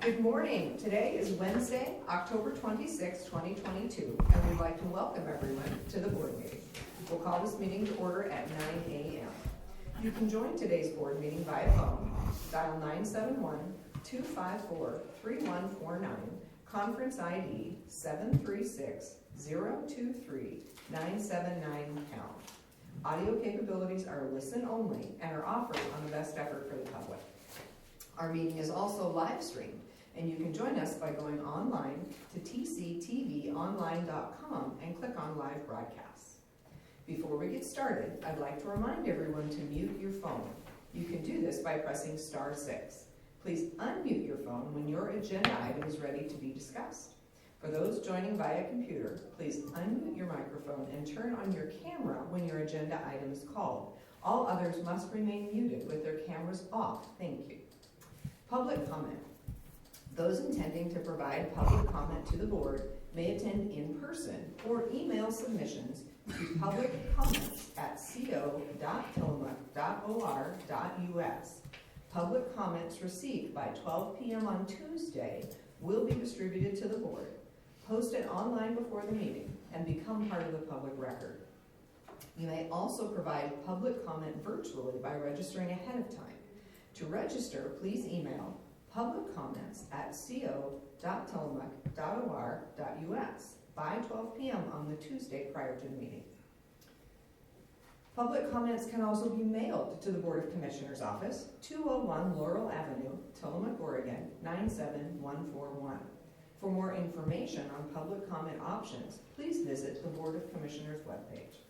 Good morning. Today is Wednesday, October 26, 2022, and we'd like to welcome everyone to the board meeting. We'll call this meeting to order at 9 a.m. You can join today's board meeting via phone. Dial 971-254-3149, conference ID 736-023-979#. Audio capabilities are listen only and are offered on the best effort for the public. Our meeting is also live streamed, and you can join us by going online to tctvonline.com and click on live broadcasts. Before we get started, I'd like to remind everyone to mute your phone. You can do this by pressing *6. Please unmute your phone when your agenda item is ready to be discussed. For those joining via computer, please unmute your microphone and turn on your camera when your agenda item is called. All others must remain muted with their cameras off. Thank you. Public comment. Those intending to provide public comment to the board may attend in person or email submissions to publiccomments@co.tillamook.or.us. Public comments received by 12 p.m. on Tuesday will be distributed to the board, posted online before the meeting, and become part of the public record. You may also provide public comment virtually by registering ahead of time. To register, please email publiccomments@co.tillamook.or.us by 12 p.m. on the Tuesday prior to the meeting. Public comments can also be mailed to the Board of Commissioners Office, 201 Laurel Avenue, Tillamook, Oregon, 97141. For more information on public comment options, please visit the Board of Commissioners webpage.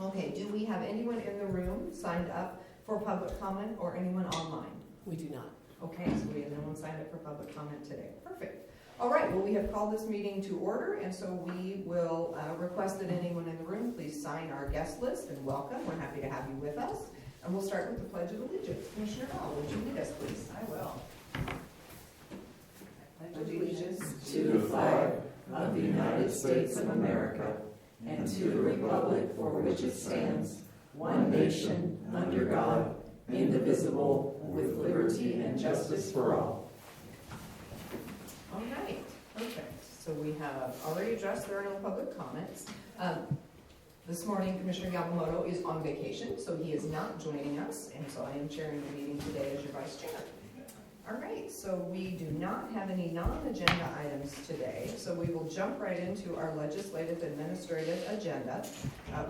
Okay, do we have anyone in the room signed up for public comment or anyone online? We do not. Okay, so we have no one signed up for public comment today. Perfect. All right, well, we have called this meeting to order, and so we will request that anyone in the room please sign our guest list and welcome. We're happy to have you with us. And we'll start with the Pledge of Allegiance. Commissioner Hall, would you lead us, please? I will. Pledge allegiance to the flag of the United States of America and to the republic for which it stands, one nation, under God, indivisible, with liberty and justice for all. All right, perfect. So we have already addressed there are no public comments. This morning, Commissioner Yamamoto is on vacation, so he is not joining us, and so I am chairing the meeting today as your vice chair. All right, so we do not have any non-agenda items today, so we will jump right into our legislative administrative agenda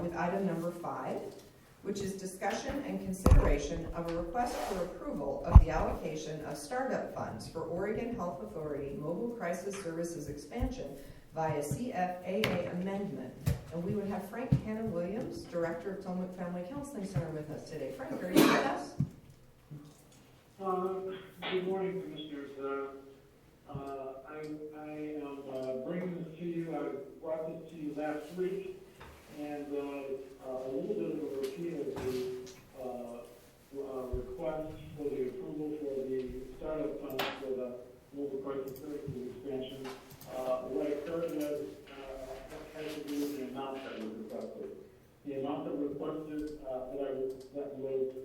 with item number 5, which is discussion and consideration of a request for approval of the allocation of startup funds for Oregon Health Authority Mobile Crisis Services expansion via CFAA amendment. And we would have Frank Hanna-Williams, Director of Tillamook Family Counseling Center, with us today. Frank, are you with us? Good morning, Commissioners. I am bringing this to you. I brought this to you last week, and a little bit of a repeat of the request for the approval for the startup funds for the mobile crisis services expansion. What occurred had to do with the amount that was requested. The amount that was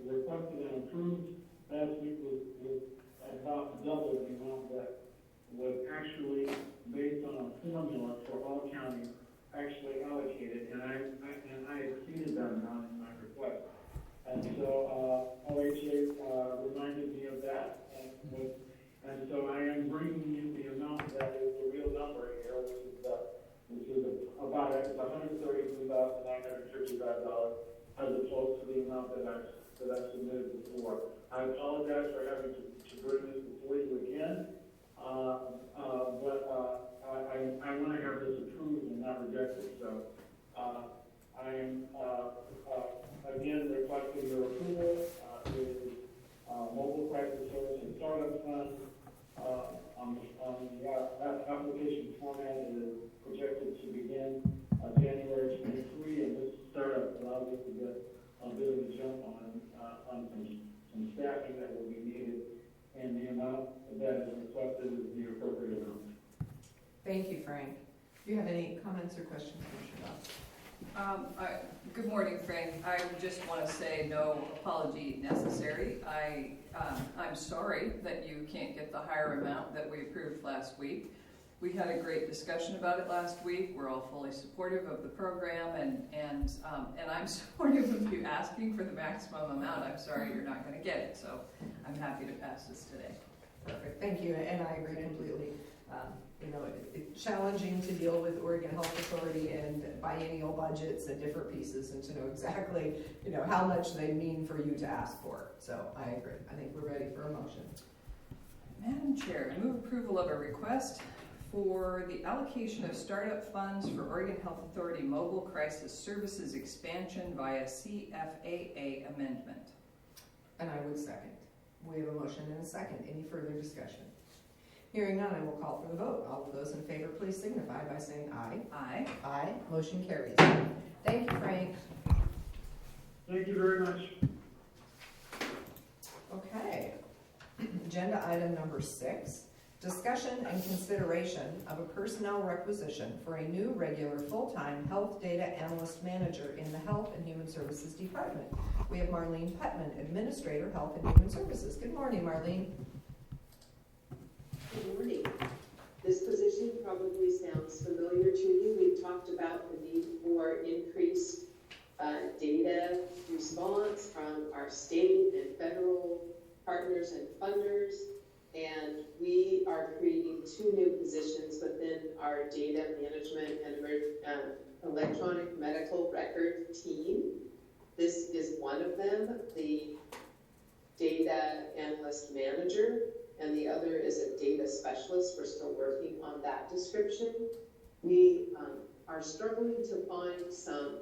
requested and approved last week was about double the amount that was actually based on a formula for all counties actually allocated, and I exceeded that amount in my request. And so OHA reminded me of that, and so I am bringing you the amount that is the real number here, which is about $133,955, as opposed to the amount that I submitted before. I apologize for having to bring this before you again, but I want to have this approved and not rejected. So I am again requesting your approval. Is mobile crisis service and startup fund on the application format is projected to begin January 23, and this startup allows us to get a bit of a jump on some staffing that will be needed, and the amount that is requested is the appropriate amount. Thank you, Frank. Do you have any comments or questions, Commissioner Doss? Good morning, Frank. I just want to say no apology necessary. I'm sorry that you can't get the higher amount that we approved last week. We had a great discussion about it last week. We're all fully supportive of the program, and I'm supportive of you asking for the maximum amount. I'm sorry you're not going to get it, so I'm happy to pass this today. Perfect, thank you, and I agree completely. It's challenging to deal with Oregon Health Authority and biennial budgets and different pieces, and to know exactly, how much they mean for you to ask for. So I agree. I think we're ready for a motion. Madam Chair, I move approval of a request for the allocation of startup funds for Oregon Health Authority Mobile Crisis Services expansion via CFAA amendment. And I would second. We have a motion and a second. Any further discussion? Hearing none, I will call for the vote. All of those in favor, please signify by saying aye. Aye. Aye. Motion carries. Thank you, Frank. Thank you very much. Okay. Agenda item number 6. Discussion and consideration of a personnel requisition for a new regular full-time health data analyst manager in the Health and Human Services Department. We have Marlene Putman, Administrator, Health and Human Services. Good morning, Marlene. Good morning. This position probably sounds familiar to you. We've talked about the need for increased data response from our state and federal partners and funders, and we are creating 2 new positions within our data management and electronic medical record team. This is one of them, the data analyst manager, and the other is a data specialist. We're still working on that description. We are struggling to find some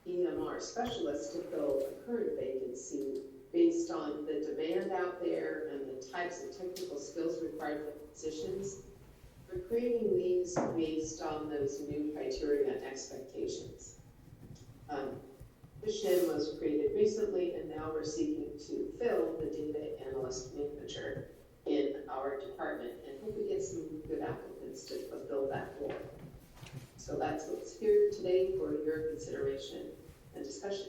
EMR specialists to fill a current vacancy based on the demand out there and the types of technical skills required for positions. We're creating these based on those new criteria and expectations. Position was created recently, and now we're seeking to fill the data analyst manager in our department, and hope we get some good applicants to fulfill that role. So that's what's here today for your consideration and discussion.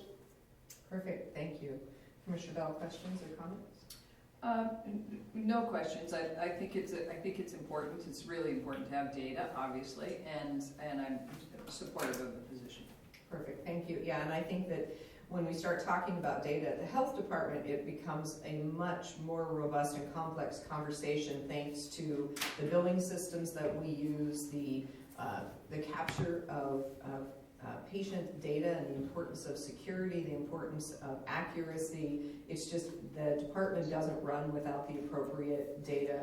Perfect. Thank you. Commissioner Bell, questions or comments? No questions. I think it's important. It's really important to have data, obviously, and I'm supportive of the position. Perfect. Thank you. Yeah, and I think that when we start talking about data at the health department, it becomes a much more robust and complex conversation thanks to the billing systems that we use, the capture of patient data and the importance of security, the importance of accuracy. It's just the department doesn't run without the appropriate data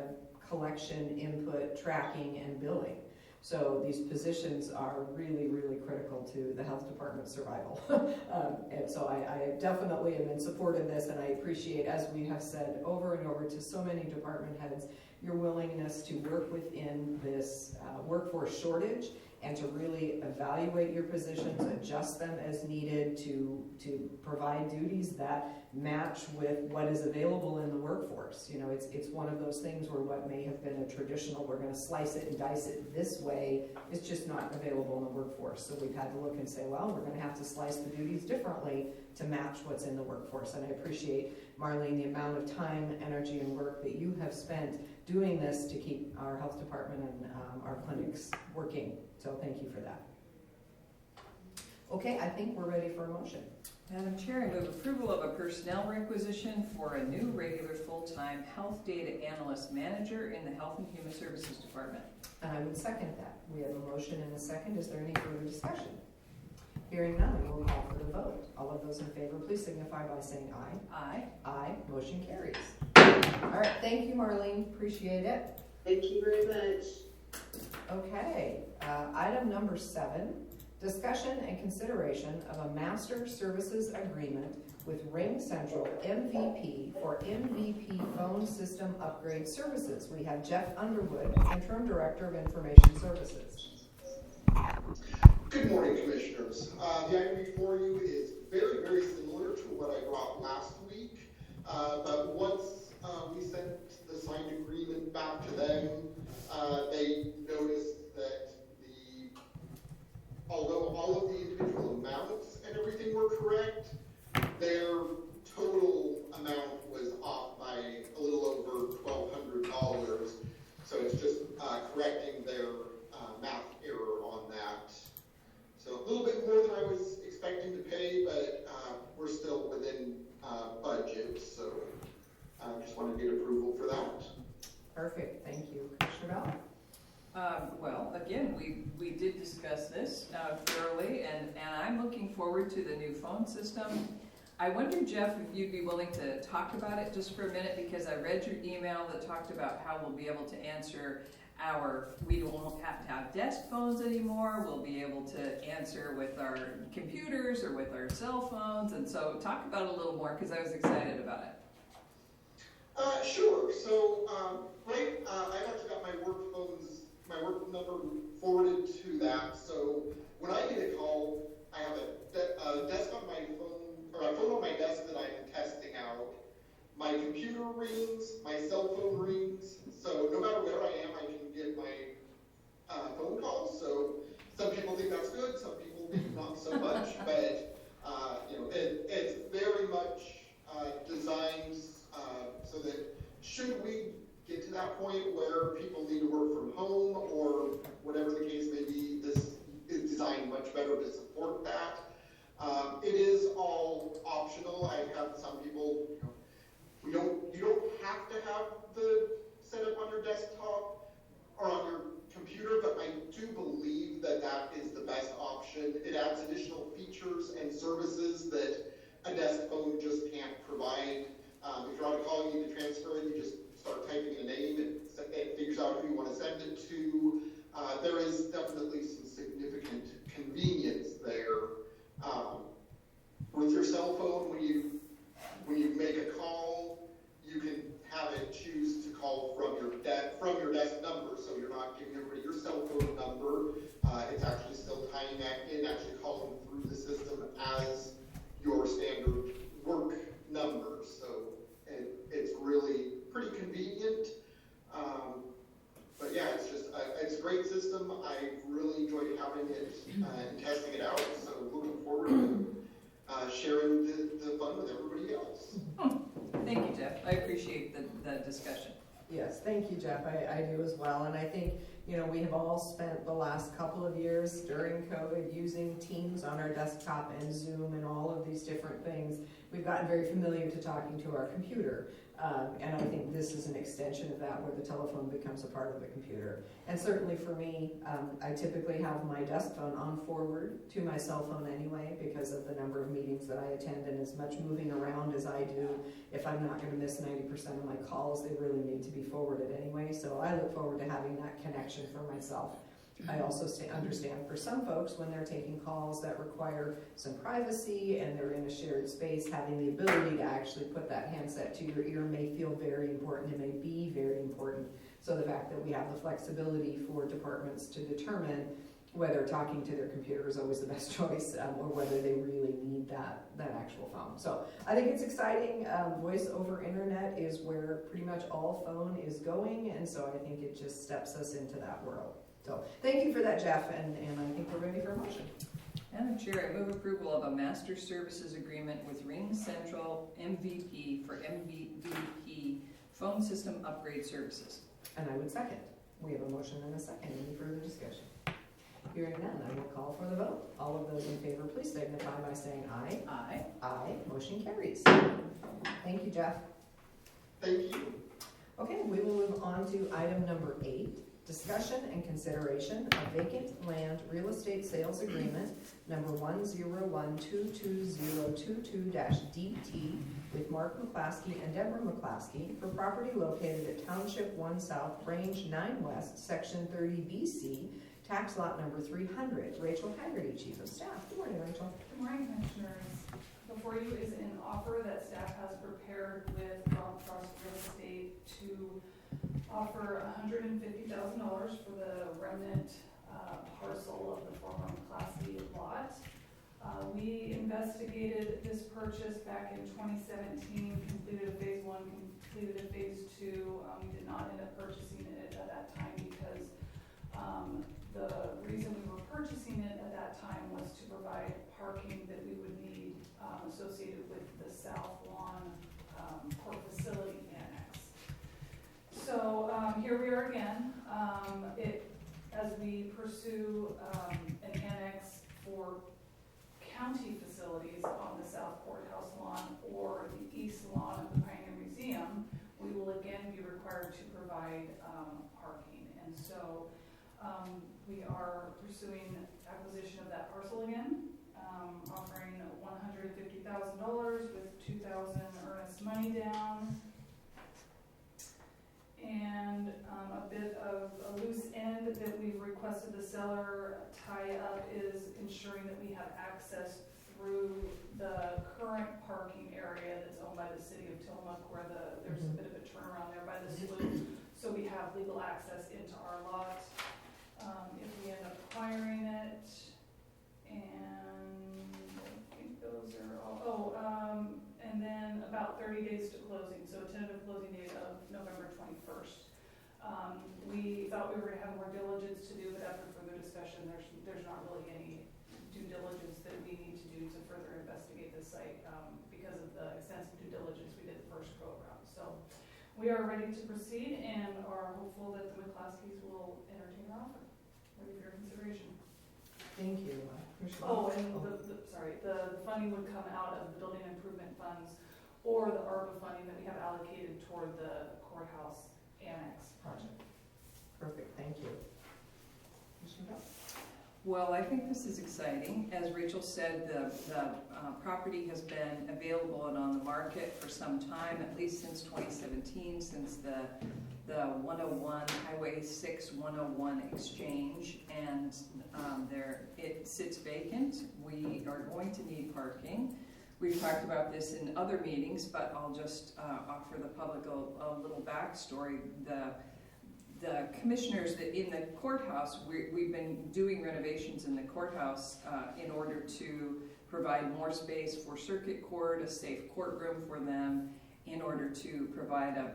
collection, input, tracking, and billing. So these positions are really, really critical to the health department's survival. And so I definitely am in support of this, and I appreciate, as we have said over and over to so many department heads, your willingness to work within this workforce shortage and to really evaluate your positions, adjust them as needed to provide duties that match with what is available in the workforce. You know, it's one of those things where what may have been a traditional, we're going to slice it and dice it this way, is just not available in the workforce. So we've had to look and say, well, we're going to have to slice the duties differently to match what's in the workforce. And I appreciate, Marlene, the amount of time, energy, and work that you have spent doing this to keep our health department and our clinics working. So thank you for that. Okay, I think we're ready for a motion. Madam Chair, I move approval of a personnel requisition for a new regular full-time health data analyst manager in the Health and Human Services Department. And I would second that. We have a motion and a second. Is there any further discussion? Hearing none, we will call for the vote. All of those in favor, please signify by saying aye. Aye. Aye. Motion carries. All right, thank you, Marlene. Appreciate it. Thank you very much. Okay, item number 7, discussion and consideration of a master services agreement with Ring Central MVP for MVP phone system upgrade services. We have Jeff Underwood, Interim Director of Information Services. Good morning, Commissioners. The item before you is very, very similar to what I brought last week, but once we sent the signed agreement back to them, they noticed that although all of the individual amounts just want to get approval for that. Perfect, thank you. Commissioner Bell? Well, again, we did discuss this thoroughly, and I'm looking forward to the new phone system. I wonder, Jeff, if you'd be willing to talk about it just for a minute, because I read your email that talked about how we'll be able to answer we won't have to have desk phones anymore, we'll be able to answer with our computers or with our cell phones, and so talk about it a little more, because I was excited about it. Sure. So, I actually got my work number forwarded to that. So when I get a call, I have a desk on my phone, or a phone on my desk that I'm testing out. My computer rings, my cell phone rings. So no matter where I am, I can get my phone calls. So some people think that's good, some people think not so much. But it's very much designed so that should we get to that point where people need to work from home or whatever the case may be, this is designed much better to support that. It is all optional. I have some people, you don't have to have the setup on your desktop or on your computer, but I do believe that that is the best option. It adds additional features and services that a desk phone just can't provide. If you're on a call, you need to transfer it, you just start typing in a name, it figures out who you want to send it to. There is definitely some significant convenience there. With your cell phone, when you make a call, you can have it choose to call from your desk number, so you're not giving everybody your cell phone number. It's actually still tying that in, actually calling through the system as your standard work number. So it's really pretty convenient. But yeah, it's a great system. I really enjoyed having it and testing it out. So looking forward to sharing the fun with everybody else. Thank you, Jeff. I appreciate the discussion. Yes, thank you, Jeff. I do as well. And I think, we have all spent the last couple of years during COVID using Teams on our desktop and Zoom and all of these different things. We've gotten very familiar to talking to our computer. And I think this is an extension of that, where the telephone becomes a part of the computer. And certainly for me, I typically have my desk phone on forward to my cell phone anyway, because of the number of meetings that I attend and as much moving around as I do. If I'm not going to miss 90% of my calls, they really need to be forwarded anyway. So I look forward to having that connection for myself. I also understand for some folks, when they're taking calls that require some privacy and they're in a shared space, having the ability to actually put that handset to your ear may feel very important. It may be very important. So the fact that we have the flexibility for departments to determine whether talking to their computer is always the best choice, or whether they really need that actual phone. So I think it's exciting. Voice over internet is where pretty much all phone is going, and so I think it just steps us into that world. So thank you for that, Jeff, and I think we're ready for a motion. Madam Chair, I move approval of a master services agreement with Ring Central MVP for MVP phone system upgrade services. And I would second. We have a motion and a second. Any further discussion? Hearing none, I will call for the vote. All of those in favor, please signify by saying aye. Aye. Aye. Motion carries. Thank you, Jeff. Thank you. Okay, we will move on to item number 8. Discussion and consideration of vacant land real estate sales agreement number 1012222-DT with Mark McClaskey and Deborah McClaskey for property located at Township 1 South, Range 9 West, Section 30 BC, tax lot number 300. Rachel Haggerty, Chief of Staff. Good morning, Rachel. Good morning, Commissioners. Before you is an offer that staff has prepared with Rock Trust Real Estate to offer $150,000 for the remnant parcel of the former McClaskey lot. We investigated this purchase back in 2017, completed a phase 1, completed a phase 2. We did not end up purchasing it at that time because the reason we were purchasing it at that time was to provide parking that we would need associated with the South Lawn Port Facility Annex. So here we are again, as we pursue an annex for county facilities on the South Courthouse lawn or the East lawn of the Pioneer Museum. provide parking. And so we are pursuing acquisition of that parcel again, offering $150,000 with $2,000 earnest money down. And a bit of a loose end that we've requested the seller tie up is ensuring that we have access through the current parking area that's owned by the city of Tillamook, where there's a bit of a turnaround there by the slough. So we have legal access into our lot if we end up acquiring it. And I think those are all, and then about 30 days to closing, so a tentative closing date of November 21st. We thought we were gonna have more diligence to do, but after further discussion, there's not really any due diligence that we need to do to further investigate this site, because of the extensive due diligence we did the first go around. So we are ready to proceed and are hopeful that the McCloskeys will entertain our offer. Ready for your consideration. Thank you. Commissioner Oh, Bowe? and the funding would come out of the building improvement funds or the ARPA funding that we have allocated toward the courthouse annex project. Perfect, thank you. Commissioner Bowe? Well, I think this is exciting. As Rachel said, the property has been available and on the market for some time, at least since 2017, since the 101 Highway 6 101 exchange, and it sits vacant. We are going to need parking. We've talked about this in other meetings, but I'll just offer the public a little backstory. The commissioners that in the courthouse, we've been doing renovations in the courthouse in order to provide more space for circuit court, a safe courtroom for them, in order to provide a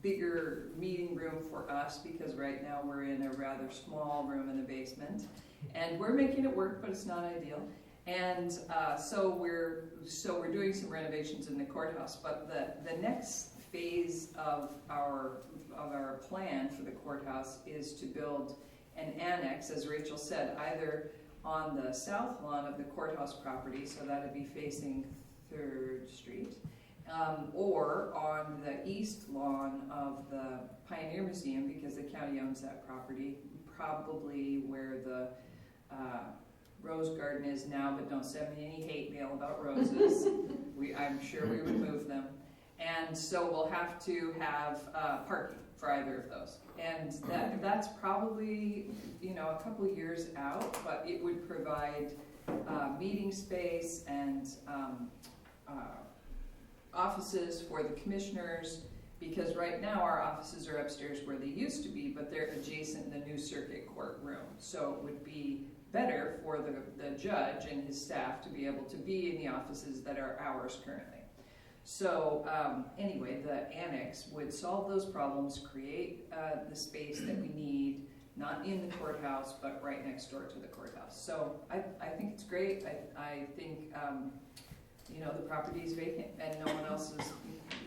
bigger meeting room for us, because right now we're in a rather small room in the basement, and we're making it work, but it's not ideal. And so we're doing some renovations in the courthouse, but the next phase of our plan for the courthouse is to build an annex, as Rachel said, either on the south lawn of the courthouse property, so that would be facing 3rd Street, or on the east lawn of the Pioneer Museum, because the county owns that property, probably where the rose garden is now, but don't send me any hate mail about roses. I'm sure we would move them. And so we'll have to have parking for either of those. And that's probably, a couple of years out, but it would provide meeting space and offices for the commissioners, because right now our offices are upstairs where they used to be, but they're adjacent in the new circuit court room. So it would be better for the judge and his staff to be able to be in the offices that are ours currently. So anyway, the annex would solve those problems, create the space that we need, not in the courthouse, but right next door to the courthouse. So I think it's great. I think, the property is vacant and no one else has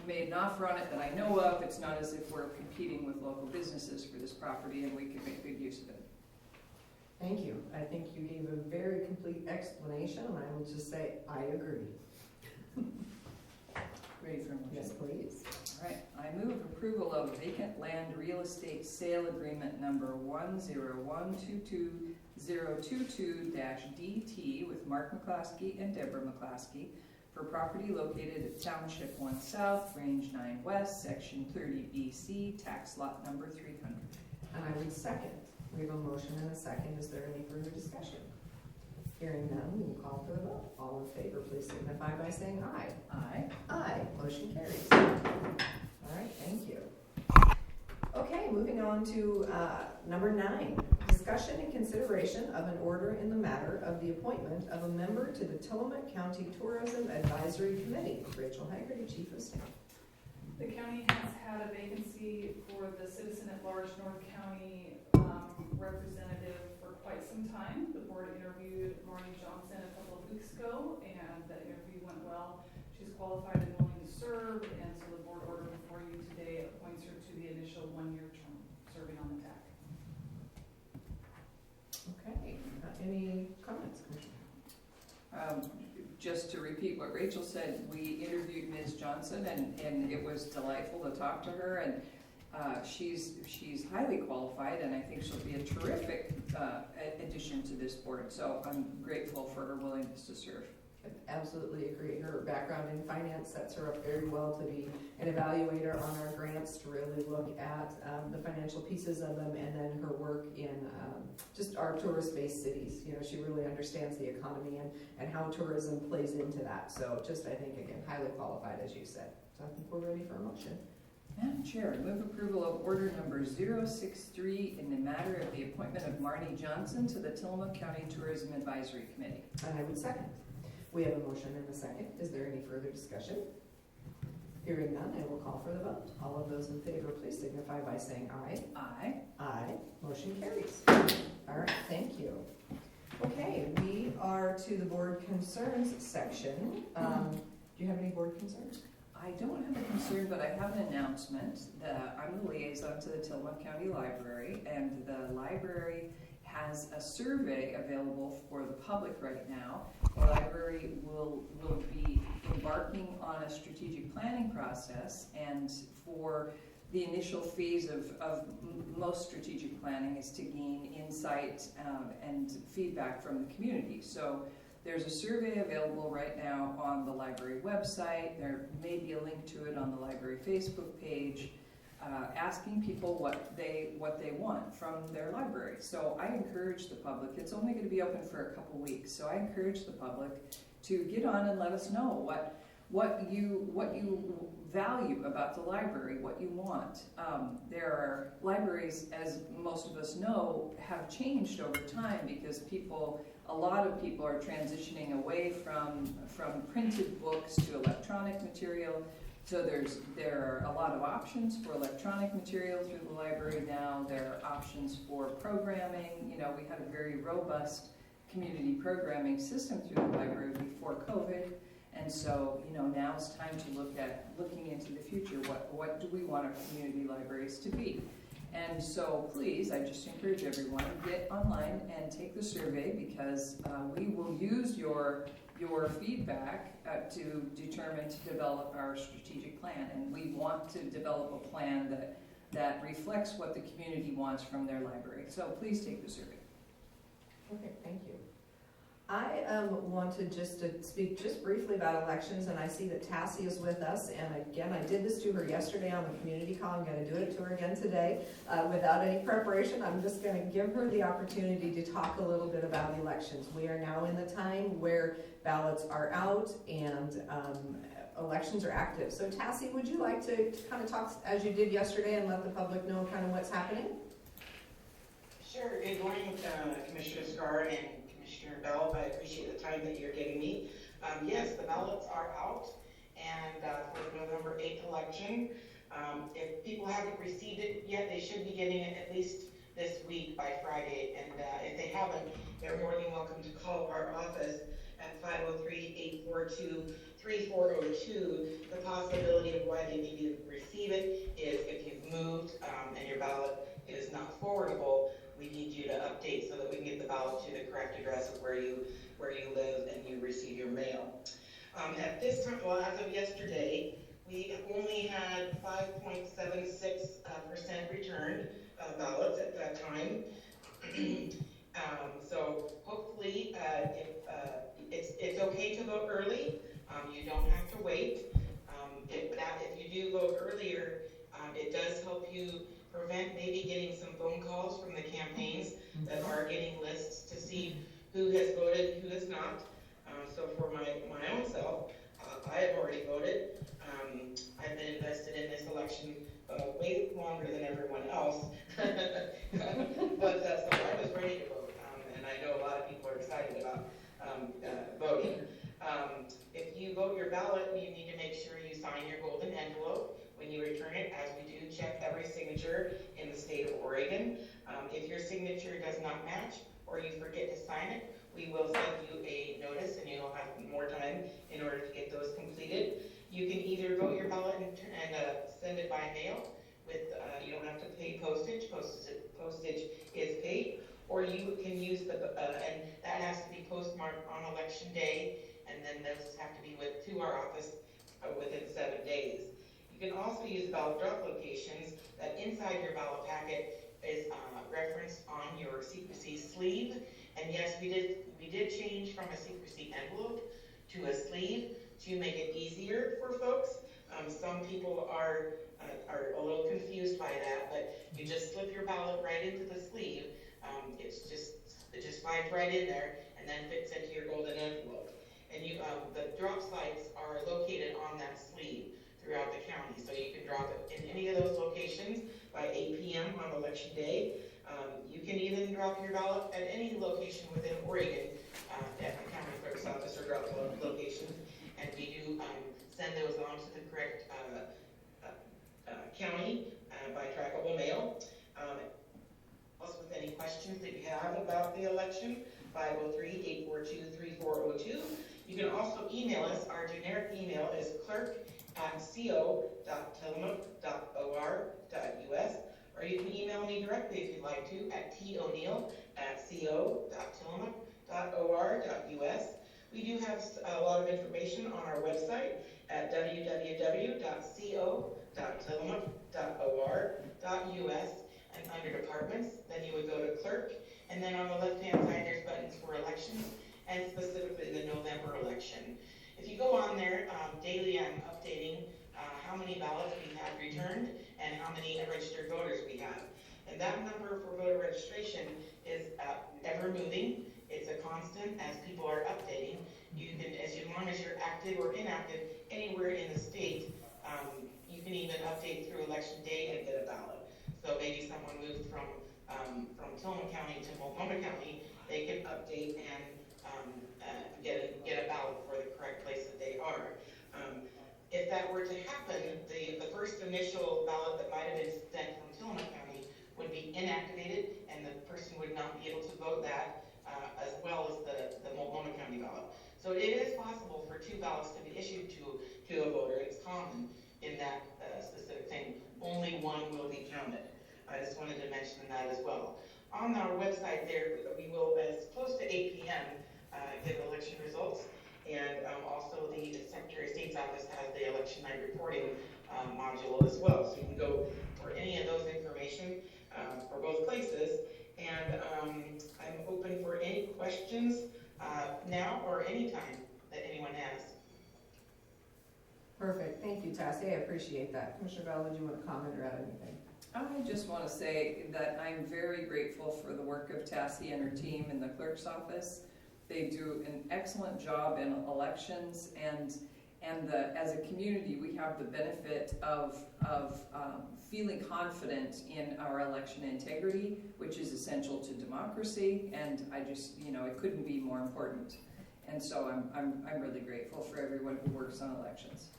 made an offer on it that I know of. It's not as if we're competing with local businesses for this property, and we could make good use of it. Thank you. I think you gave a very complete explanation, and I will just say, I agree. Ready for a motion? Yes, please. All right, I move approval of vacant land real estate sale agreement number 10122-022-DT with Mark McCloskey and Deborah McCloskey for property located at Township 1 South, Range 9 West, Section 30 BC, tax lot number 300. And I would second. We have a motion and a second. Is there any further discussion? Hearing none, we will call for the vote. All in favor, please signify by saying aye. Aye. Aye. Motion carries. All right, thank you. Okay, moving on to number 9. Discussion and consideration of an order in the matter of the appointment of a member to the Tillamook County Tourism Advisory Committee. Rachel Haggerty, Chief of Staff. The county has had a vacancy for the citizen at large North County representative for quite some time. The board interviewed Marnie Johnson a couple of weeks ago, and the interview went well. She's qualified and willing to serve, and so the board order before you today appoints her to the initial 1-year term serving on the TAC. Okay, any comments, Commissioner? Just to repeat what Rachel said, we interviewed Ms. Johnson, and it was delightful to talk to her, and She's highly qualified, and I think she'll be a terrific addition to this board. So I'm grateful for her willingness to serve. I absolutely agree. Her background in finance sets her up very well to be an evaluator on our grants, to really look at the financial pieces of them, and then her work in just our tourist-based cities. You know, she really understands the economy and how tourism plays into that. So just, I think, again, highly qualified, as you said. So I think we're ready for a motion. Madam Chair, I move approval of order number 063 in the matter of the appointment of Marnie Johnson to the Tillamook County Tourism Advisory Committee. And I would second. We have a motion and a second. Is there any further discussion? Hearing none, I will call for the vote. All of those in favor, please signify by saying aye. Aye. Aye. Motion carries. All right, thank you. Okay, we are to the board concerns section. Do you have any board concerns? I don't have a concern, but I have an announcement. I'm the liaison to the Tillamook County Library, and the library has a survey available for the public right now. The library will be embarking on a strategic planning process, and for the initial phase of most strategic planning is to gain insight and feedback from the community. So there's a survey available right now on the library website. There may be a link to it on the library Facebook page, asking people what they want from their library. So I encourage the public, it's only going to be open for a couple weeks, so I encourage the public to get on and let us know what you value about the library, what you want. There are libraries, as most of us know, have changed over time because a lot of people are transitioning away from printed books to electronic material. So there are a lot of options for electronic material through the library now. There are options for programming. You know, we had a very robust community programming system through the library before COVID. And so, you know, now it's time to looking into the future. What do we want our community libraries to be? And so please, I just encourage everyone, get online and take the survey, because we will use your feedback to determine to develop our strategic plan. And we want to develop a plan that reflects what the community wants from their library. So please take the survey. Okay, thank you. I wanted just to speak just briefly about elections, and I see that Tassie is with us, and again, I did this to her yesterday on the community call. I'm going to do it to her again today. Without any preparation, I'm just going to give her the opportunity to talk a little bit about elections. We are now in the time where ballots are out and elections are active. So Tassie, would you like to kind of talk as you did yesterday and let the public know kind of what's happening? Sure. Good morning, Commissioner Scar and Commissioner Bell. I appreciate the time that you're giving me. Yes, the ballots are out, and for the November 8th election, if people haven't received it yet, they should be getting it at least this week by Friday. And if they haven't, they're more than welcome to call our office at 503-842-3402. The possibility of why they need to receive it is if you've moved and your ballot is not forwardable. We need you to update so that we can get the ballot to the correct address of where you live and you receive your mail. At this time, well, as of yesterday, we only had 5.76% returned ballots at that time. So hopefully, it's okay to vote early. You don't have to wait. If you do vote earlier, it does help you prevent maybe getting some phone calls from the campaigns that are getting lists to see who has voted, who has not. So for my own self, I have already voted. I've been invested in this election way longer than everyone else. But so I was ready to vote, and I know a lot of people are excited about voting. If you vote your ballot, you need to make sure you sign your golden envelope when you return it, as we do check every signature in the state of Oregon. If your signature does not match or you forget to sign it, we will send you a notice and you'll have more time in order to get those completed. You can either vote your ballot and send it by mail with, you don't have to pay postage. Postage is paid, or you can use and that has to be postmarked on election day, and then those have to be to our office within 7 days. You can also use ballot drop locations, that inside your ballot packet is referenced on your secrecy sleeve. And yes, we did change from a secrecy envelope to a sleeve to make it easier for folks. Some people are a little confused by that, but you just slip your ballot right into the sleeve. It just slides right in there and then fits into your golden envelope. And the drop sites are located on that sleeve throughout the county, so you can drop it in any of those locations by 8 p.m. on election day. You can even drop your ballot at any location within Oregon at the county clerk's office or drop location, and we do send those on to the correct county by trackable mail. Also, with any questions that you have about the election, 503-842-3402. You can also email us. Our generic email is clerk@co.tillamook.or.us, or you can email me directly if you'd like to at toneil@co.tillamook.or.us. We do have a lot of information on our website at www.co.tillamook.or.us, and under departments, then you would go to clerk, and then on the left-hand side, there's buttons for elections, and specifically the November election. If you go on there, daily I'm updating how many ballots we have returned and how many registered voters we have. And that number for voter registration is ever moving. It's a constant as people are updating. You can, as long as you're active or inactive anywhere in the state, you can even update through election day and get a ballot. So maybe someone moved from Tillamook County to Multnomah County, they can update and get a ballot for the correct place that they are. If that were to happen, the first initial ballot that might have been sent from Tillamook County would be inactivated, and the person would not be able to vote that as well as the Multnomah County ballot. So it is possible for two ballots to be issued to a voter. It's common in that specific thing. Only one will be counted. I just wanted to mention that as well. On our website there, we will, as close to 8 p.m., give election results, and also the Secretary of State's office has the election night reporting module as well. So you can go for any of those information for both places. And I'm open for any questions now or anytime that anyone has. Perfect, thank you, Tassie, I appreciate that. Commissioner Bell, did you want to comment or add anything? I just want to say that I'm very grateful for the work of Tassie and her team in the clerk's office. They do an excellent job in elections, and as a community, we have the benefit of feeling confident in our election integrity, which is essential to democracy. And I just, it couldn't be more important. And so I'm really grateful for everyone who works on elections.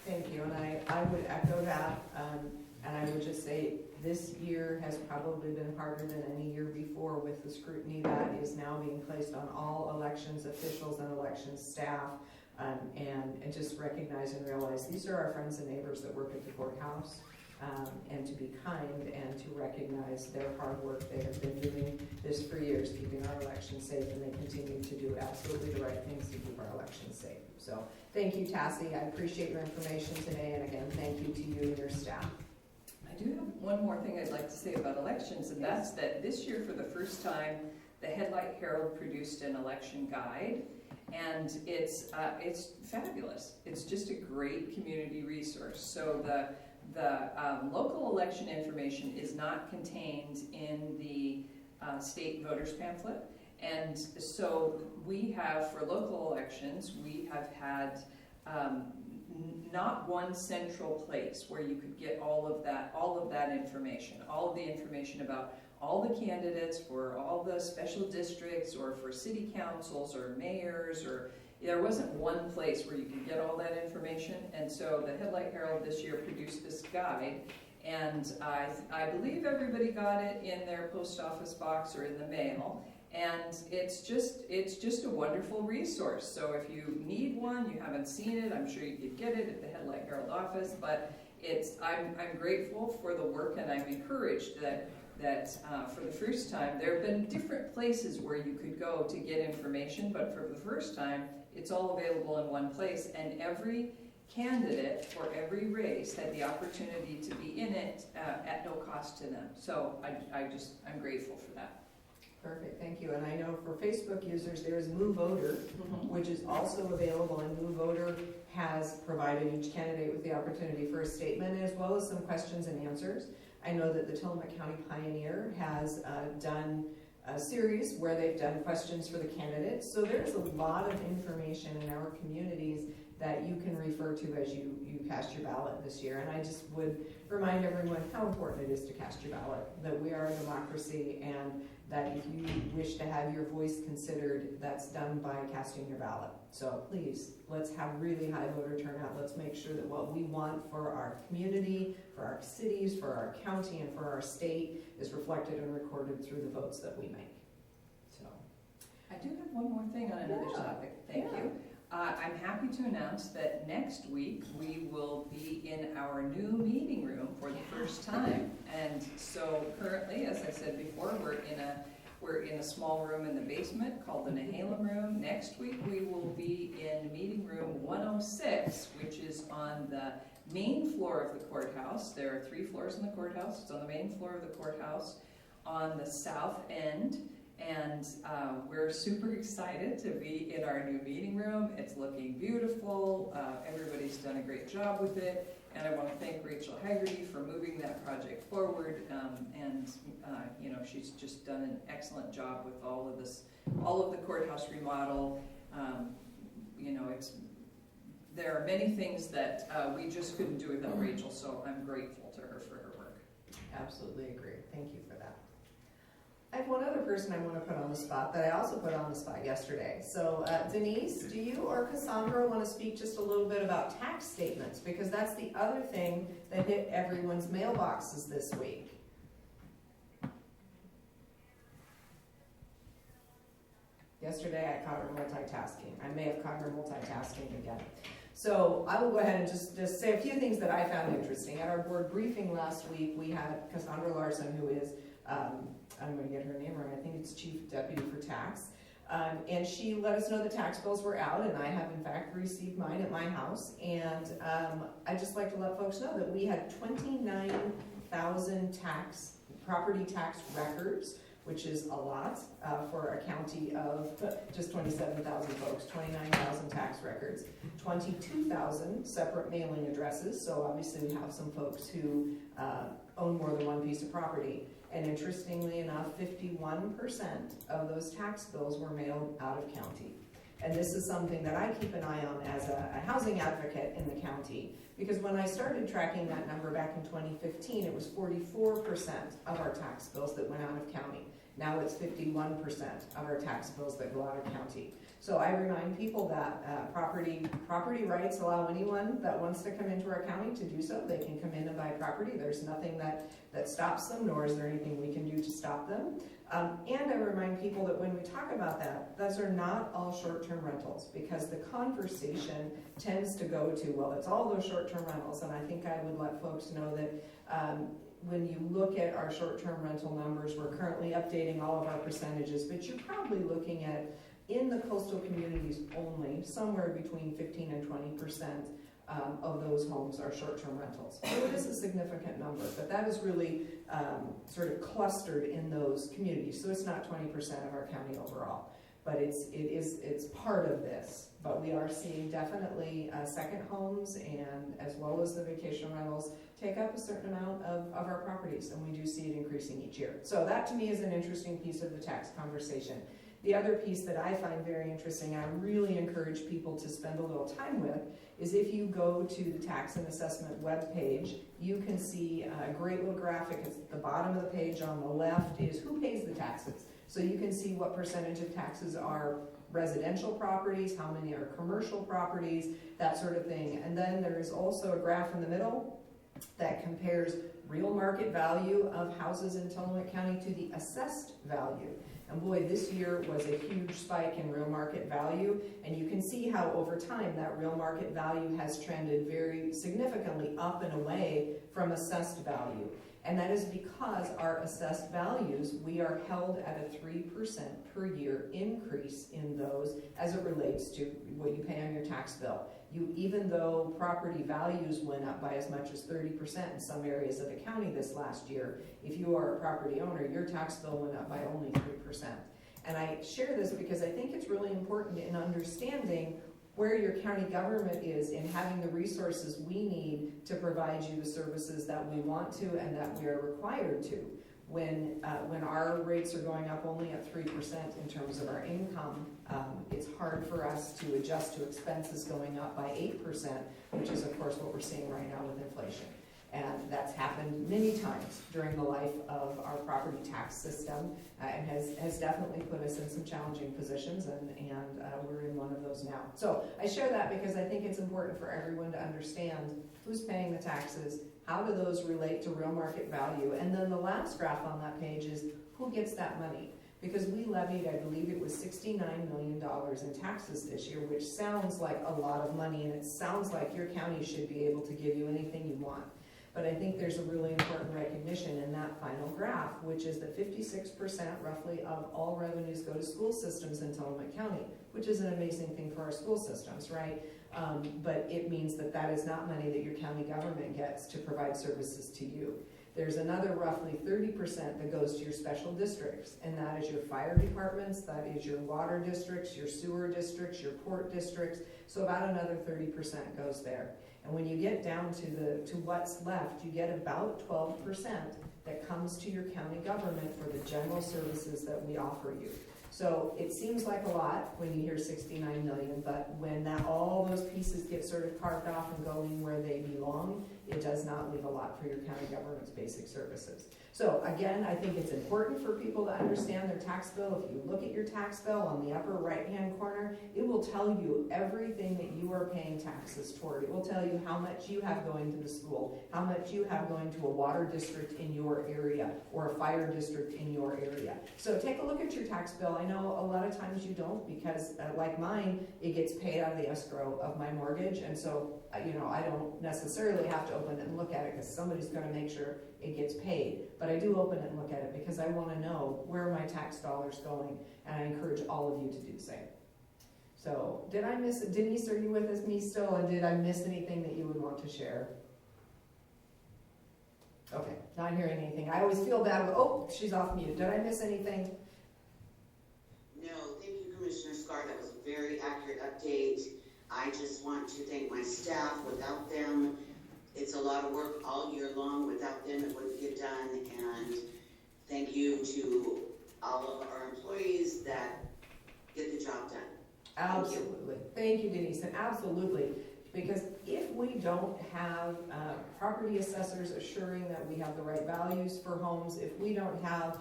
Thank you, and I would echo that, and I would just say this year has probably been harder than any year before with the scrutiny that is now being placed on all elections officials and elections staff, and just recognize and realize these are our friends and neighbors that work at the courthouse, and to be kind and to recognize their hard work. They have been doing this for years, keeping our elections safe, and they continue to do absolutely the right things to keep our elections safe. So thank you, Tassie. I appreciate your information today, and again, thank you to you and your staff. I do have one more thing I'd like to say about elections, and that's that this year, for the first time, the Headlight Herald produced an election guide, and it's fabulous. It's just a great community resource. So the local election information is not contained in the state voters pamphlet, and so we have, for local elections, we have had not one central place where you could get all of that information, all of the information about all the candidates for all the special districts or for city councils or mayors, or there wasn't one place where you could get all that information. And so the Headlight Herald this year produced this guide, and I believe everybody got it in their post office box or in the mail. And it's just a wonderful resource. So if you need one, you haven't seen it, I'm sure you could get it at the Headlight Herald office. But I'm grateful for the work, and I'm encouraged that for the first time, there have been different places where you could go to get information, but for the first time, it's all available in one place. And every candidate for every race had the opportunity to be in it at no cost to them. So I'm grateful for that. Perfect, thank you. And I know for Facebook users, there's MoveVoter, which is also available, and MoveVoter has provided each candidate with the opportunity for a statement as well as some questions and answers. I know that the Tillamook County Pioneer has done a series where they've done questions for the candidates. So there's a lot of information in our communities that you can refer to as you cast your ballot this year. And I just would remind everyone how important it is to cast your ballot, that we are a democracy, and that if you wish to have your voice considered, that's done by casting your ballot. So please, let's have really high voter turnout. Let's make sure that what we want for our community, for our cities, for our county, and for our state is reflected and recorded through the votes that we make. So, I do have one more thing on another topic. Thank you. I'm happy to announce that next week we will be in our new meeting room for the first time. And so currently, as I said before, we're in a small room in the basement called the Nehalem Room. Next week we will be in meeting room 106, which is on the main floor of the courthouse. There are 3 floors in the courthouse. It's on the main floor of the courthouse on the south end. And we're super excited to be in our new meeting room. It's looking beautiful. Everybody's done a great job with it. And I want to thank Rachel Haggerty for moving that project forward. You know, she's just done an excellent job with all of the courthouse remodel. You know, there are many things that we just couldn't do without Rachel, so I'm grateful to her for her work. absolutely agree. Thank you for that. I have one other person I want to put on the spot that I also put on the spot yesterday. So Denise, do you or Cassandra want to speak just a little bit about tax statements? Because that's the other thing that hit everyone's mailboxes this week. Yesterday I caught her multitasking. I may have caught her multitasking again. So I will go ahead and just say a few things that I found interesting. At our board briefing last week, we had Cassandra Larson, who is I'm going to get her name wrong, I think it's Chief Deputy for Tax. And she let us know the tax bills were out, and I have in fact received mine at my house. And I'd just like to let folks know that we had 29,000 property tax records, which is a lot for a county of just 27,000 folks, 29,000 tax records, 22,000 separate mailing addresses. So obviously we have some folks who own more than one piece of property. And interestingly enough, 51% of those tax bills were mailed out of county. And this is something that I keep an eye on as a housing advocate in the county, because when I started tracking that number back in 2015, it was 44% of our tax bills that went out of county. Now it's 51% of our tax bills that go out of county. So I remind people that property rights allow anyone that wants to come into our county to do so. They can come in and buy property. There's nothing that stops them, nor is there anything we can do to stop them. And I remind people that when we talk about that, those are not all short-term rentals, because the conversation tends to go to, well, it's all those short-term rentals. And I think I would let folks know that when you look at our short-term rental numbers, we're currently updating all of our percentages, but you're probably looking at, in the coastal communities only, somewhere between 15 and 20% of those homes are short-term rentals. So it is a significant number, but that is really sort of clustered in those communities. So it's not 20% of our county overall, but it's part of this. But we are seeing definitely second homes, and as well as the vacation rentals, take up a certain amount of our properties, and we do see it increasing each year. So that to me is an interesting piece of the tax conversation. The other piece that I find very interesting, I really encourage people to spend a little time with, is if you go to the tax and assessment webpage, you can see a great little graphic at the bottom of the page. On the left is who pays the taxes. So you can see what percentage of taxes are residential properties, how many are commercial properties, that sort of thing. And then there is also a graph in the middle that compares real market value of houses in Tillamook County to the assessed value. And boy, this year was a huge spike in real market value, and you can see how over time that real market value has trended very significantly up and away from assessed value. And that is because our assessed values, we are held at a 3% per year increase in those as it relates to what you pay on your tax bill. Even though property values went up by as much as 30% in some areas of the county this last year, if you are a property owner, your tax bill went up by only 3%. And I share this because I think it's really important in understanding where your county government is in having the resources we need to provide you the services that we want to and that we are required to. When our rates are going up only at 3% in terms of our income, it's hard for us to adjust to expenses going up by 8%, which is of course what we're seeing right now with inflation. And that's happened many times during the life of our property tax system, and has definitely put us in some challenging positions, and we're in one of those now. So I share that because I think it's important for everyone to understand who's paying the taxes, how do those relate to real market value, and then the last graph on that page is who gets that money. Because we levied, I believe it was $69 million in taxes this year, which sounds like a lot of money, and it sounds like your county should be able to give you anything you want. But I think there's a really important recognition in that final graph, which is that 56% roughly of all revenues go to school systems in Tillamook County, which is an amazing thing for our school systems, right? But it means that that is not money that your county government gets to provide services to you. There's another roughly 30% that goes to your special districts, and that is your fire departments, that is your water districts, your sewer districts, your port districts. So about another 30% goes there. And when you get down to what's left, you get about 12% that comes to your county government for the general services that we offer you. So it seems like a lot when you hear 69 million, but when all those pieces get sort of carved off and going where they belong, it does not leave a lot for your county government's basic services. So again, I think it's important for people to understand their tax bill. If you look at your tax bill on the upper right-hand corner, it will tell you everything that you are paying taxes toward. It will tell you how much you have going to the school, how much you have going to a water district in your area or a fire district in your area. So take a look at your tax bill. I know a lot of times you don't because like mine, it gets paid out of the escrow of my mortgage. And so, I don't necessarily have to open it and look at it because somebody's going to make sure it gets paid. But I do open it and look at it because I want to know where my tax dollars going, and I encourage all of you to do the same. So did I miss it? Denise, are you with me still, and did I miss anything that you would want to share? Okay, not hearing anything. I always feel bad. Oh, she's off mute. Did I miss anything? No, thank you, Commissioner Scar. That was a very accurate update. I just want to thank my staff. Without them, it's a lot of work all year long. Without them, it wouldn't get done. And thank you to all of our employees that get the job done. Absolutely. Thank you, Denise. And absolutely. Because if we don't have property assessors assuring that we have the right values for homes, if we don't have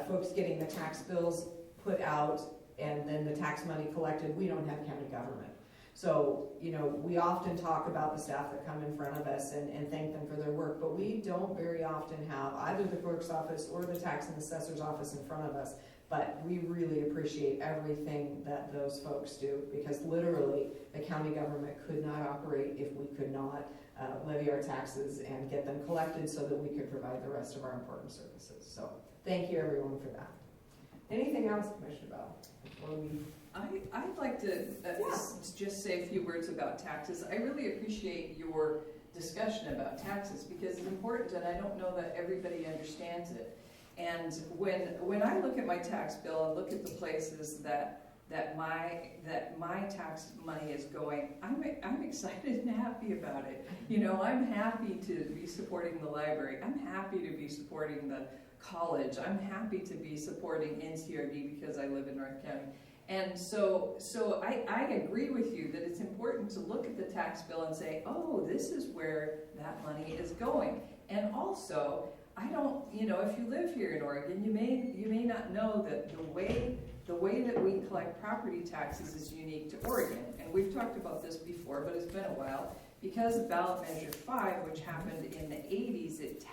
folks getting the tax bills put out and then the tax money collected, we don't have county government. So, we often talk about the staff that come in front of us and thank them for their work, but we don't very often have either the clerk's office or the tax and assessor's office in front of us. But we really appreciate everything that those folks do because literally the county government could not operate if we could not levy our taxes and get them collected so that we could provide the rest of our important services. So thank you everyone for that. Anything else, Commissioner Bell? I'd like to just say a few words about taxes. I really appreciate your discussion about taxes because it's important and I don't know that everybody understands it. And when I look at my tax bill and look at the places that my tax money is going, I'm excited and happy about it. I'm happy to be supporting the library. I'm happy to be supporting the college. I'm happy to be supporting NCRD because I live in North County. And so I agree with you that it's important to look at the tax bill and say, oh, this is where that money is going. And also, I don't, if you live here in Oregon, you may not know that the way that we collect property taxes is unique to Oregon. And we've talked about this before, but it's been a while. Because of Ballot Measure 5, which happened in the 80s, it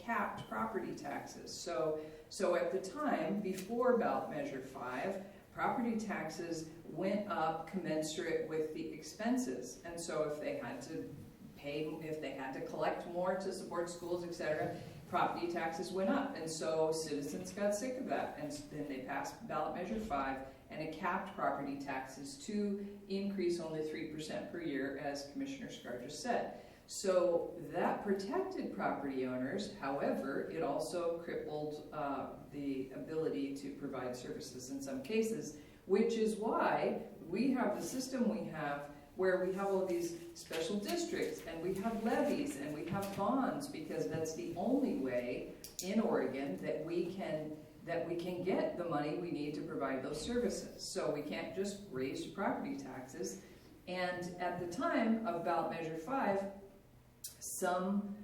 capped property taxes. So at the time, before Ballot Measure 5, property taxes went up commensurate with the expenses. And so if they had to if they had to collect more to support schools, etc., property taxes went up. And so citizens got sick of that, and then they passed ballot measure 5, and it capped property taxes to increase only 3% per year, as Commissioner Scar just said. So that protected property owners. However, it also crippled the ability to provide services in some cases, which is why we have the system we have, where we have all these special districts, and we have levies, and we have bonds, because that's the only way in Oregon that we can get the money we need to provide those services. So we can't just raise property taxes. And at the time of ballot measure 5, some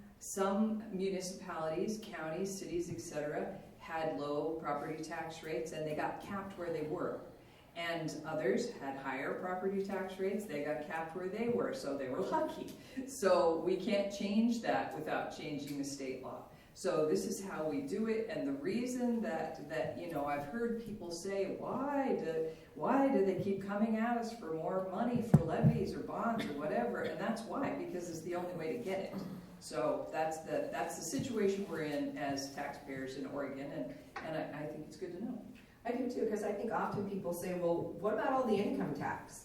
municipalities, counties, cities, etc., had low property tax rates, and they got capped where they were. And others had higher property tax rates, they got capped where they were, so they were lucky. So we can't change that without changing the state law. So this is how we do it, and the reason that I've heard people say, why do they keep coming at us for more money for levies or bonds or whatever? And that's why, because it's the only way to get it. So that's the situation we're in as taxpayers in Oregon, and I think it's good to know. I do too, because I think often people say, well, what about all the income tax?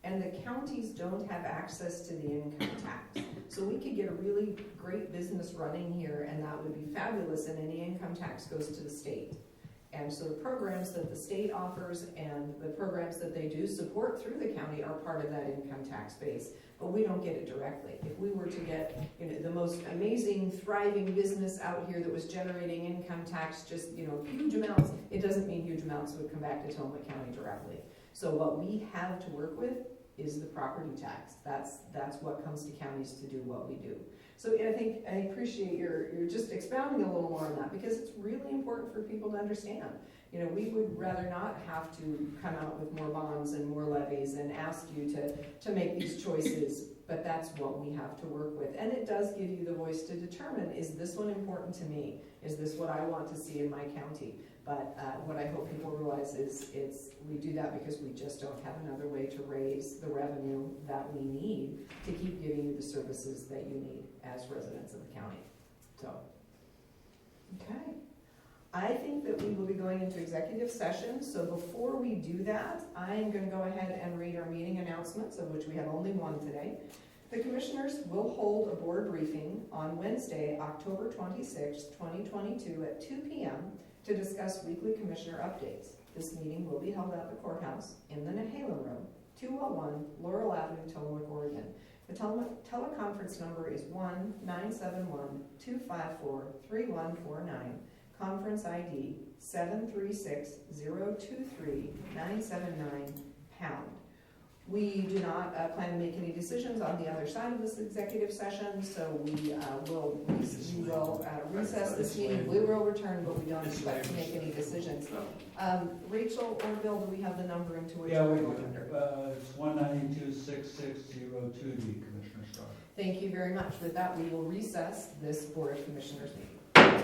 And the counties don't have access to the income tax. So we could get a really great business running here, and that would be fabulous, and any income tax goes to the state. And so the programs that the state offers and the programs that they do support through the county are part of that income tax base, but we don't get it directly. If we were to get the most amazing, thriving business out here that was generating income tax, just huge amounts, it doesn't mean huge amounts would come back to Tillamook County directly. So what we have to work with is the property tax. That's what comes to counties to do what we do. So I appreciate you're just expounding a little more on that, because it's really important for people to understand. We would rather not have to come out with more bonds and more levies and ask you to make these choices, but that's what we have to work with. And it does give you the voice to determine, is this one important to me? Is this what I want to see in my county? But what I hope people realize is we do that because we just don't have another way to raise the revenue that we need to keep giving you the services that you need as residents of the county. So, okay. I think that we will be going into executive session. So before we do that, I am going to go ahead and read our meeting announcements, of which we have only one today. The commissioners will hold a board briefing on Wednesday, October 26, 2022 at 2 p.m. to discuss weekly commissioner updates. This meeting will be held at the courthouse in the Nehalem Room, 201 Laurel Avenue, Tillamook, Oregon. The teleconference number is 1-971-254-3149. Conference ID 736-023-979#. We do not plan to make any decisions on the other side of this executive session, so we will recess this meeting. We will return, but we don't expect to make any decisions. Rachel or Bill, do we have the number into which we're going under? It's 192-6602D, Commissioner Scott. Thank you very much. With that, we will recess this Board of Commissioners meeting.